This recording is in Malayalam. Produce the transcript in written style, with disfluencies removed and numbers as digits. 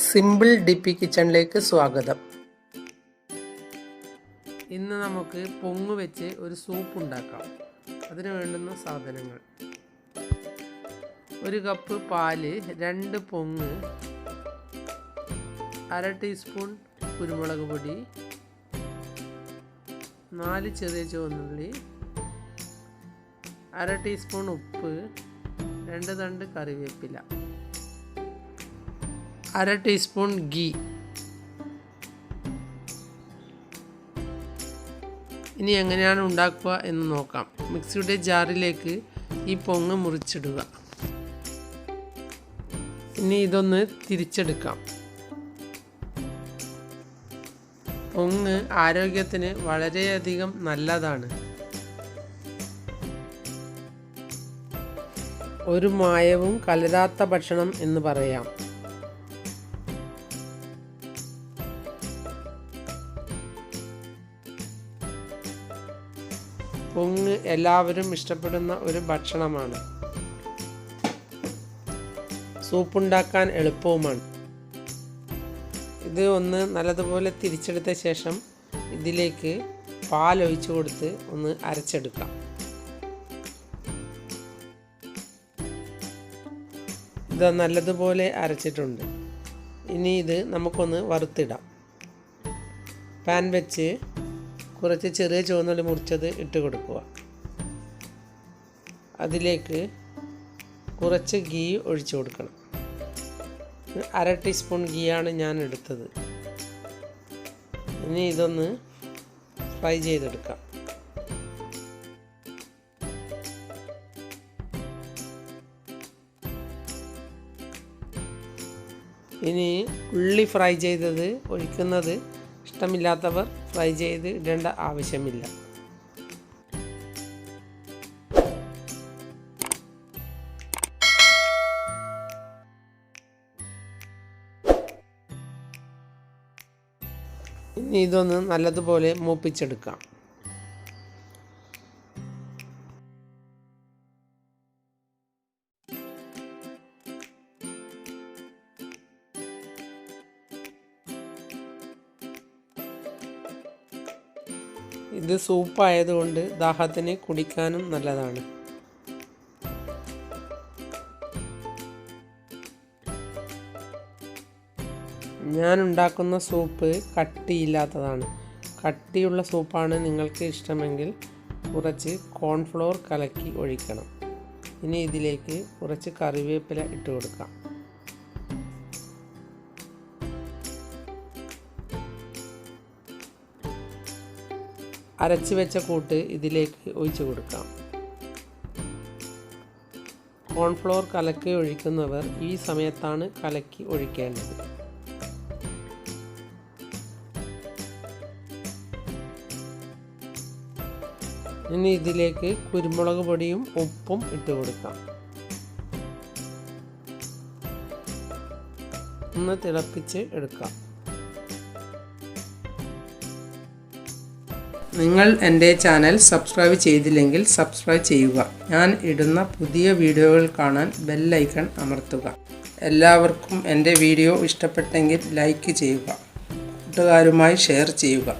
സിമ്പിൾ ഡിപ്പി കിച്ചണിലേക്ക് സ്വാഗതം. ഇന്ന് നമുക്ക് പൊങ്ങ് വെച്ച് ഒരു സൂപ്പ് ഉണ്ടാക്കാം. അതിന് വേണ്ടുന്ന സാധനങ്ങൾ: 1 കപ്പ് പാല്, 2 പൊങ്ങ്, 1/2 ടീസ്പൂൺ കുരുമുളക് പൊടി, 4 ചെറിയ ചുവന്നുള്ളി, 1/2 ടീസ്പൂൺ ഉപ്പ്, 2 തണ്ട് കറിവേപ്പില, 1/2 ടീസ്പൂൺ ഗീ. ഇനി എങ്ങനെയാണ് ഉണ്ടാക്കുക എന്ന് നോക്കാം. മിക്സിയുടെ ജാറിലേക്ക് ഈ പൊങ്ങ് മുറിച്ചിടുക. ഇനി ഇതൊന്ന് തിരിച്ചെടുക്കാം. പൊങ്ങ് ആരോഗ്യത്തിന് വളരെയധികം നല്ലതാണ്. ഒരു മായവും കലരാത്ത ഭക്ഷണം എന്ന് പറയാം. പൊങ്ങ് എല്ലാവരും ഇഷ്ടപ്പെടുന്ന ഒരു ഭക്ഷണമാണ്. സൂപ്പുണ്ടാക്കാൻ എളുപ്പവുമാണ്. ഇത് ഒന്ന് നല്ലതുപോലെ തിരിച്ചെടുത്ത ശേഷം ഇതിലേക്ക് പാൽ ഒഴിച്ചു കൊടുത്ത് ഒന്ന് അരച്ചെടുക്കാം. ഇത് നല്ലതുപോലെ അരച്ചിട്ടുണ്ട്. ഇനി ഇത് നമുക്കൊന്ന് വറുത്തിടാം. പാൻ വെച്ച് കുറച്ച് ചെറിയ ചുവന്നുള്ളി മുറിച്ചത് ഇട്ട് കൊടുക്കുക. അതിലേക്ക് കുറച്ച് ഗീ ഒഴിച്ചു കൊടുക്കണം. 1/2 ടീസ്പൂൺ ഗീയാണ് ഞാൻ എടുത്തത്. ഇനി ഇതൊന്ന് ഫ്രൈ ചെയ്തെടുക്കാം. ഇനി ഉള്ളി ഫ്രൈ ചെയ്തത് ഒഴിക്കുന്നത് ഇഷ്ടമില്ലാത്തവർ ഫ്രൈ ചെയ്ത് ഇടേണ്ട ആവശ്യമില്ല. ഇനി ഇതൊന്ന് നല്ലതുപോലെ മൂപ്പിച്ചെടുക്കാം. ഇത് സൂപ്പായതുകൊണ്ട് ദാഹത്തിന് കുടിക്കാനും നല്ലതാണ്. ഞാൻ ഉണ്ടാക്കുന്ന സൂപ്പ് കട്ടിയില്ലാത്തതാണ്. കട്ടിയുള്ള സൂപ്പാണ് നിങ്ങൾക്ക് ഇഷ്ടമെങ്കിൽ കുറച്ച് കോൺഫ്ലോർ കലക്കി ഒഴിക്കണം. ഇനി ഇതിലേക്ക് കുറച്ച് കറിവേപ്പില ഇട്ട് കൊടുക്കാം. അരച്ച് വെച്ച കൂട്ട് ഇതിലേക്ക് ഒഴിച്ചു കൊടുക്കാം. കോൺഫ്ലോർ കലക്കി ഒഴിക്കുന്നവർ ഈ സമയത്താണ് കലക്കി ഒഴിക്കേണ്ടത്. ഇനി ഇതിലേക്ക് കുരുമുളക് പൊടിയും ഉപ്പും ഇട്ട് കൊടുക്കാം. ഒന്ന് തിളപ്പിച്ച് എടുക്കാം. നിങ്ങൾ എൻ്റെ ചാനൽ സബ്സ്ക്രൈബ് ചെയ്തില്ലെങ്കിൽ സബ്സ്ക്രൈബ് ചെയ്യുക. ഞാൻ ഇടുന്ന പുതിയ വീഡിയോകൾ കാണാൻ ബെൽ ഐക്കൺ അമർത്തുക. എല്ലാവർക്കും എൻ്റെ വീഡിയോ ഇഷ്ടപ്പെട്ടെങ്കിൽ ലൈക്ക് ചെയ്യുക. കൂട്ടുകാരുമായി ഷെയർ ചെയ്യുക.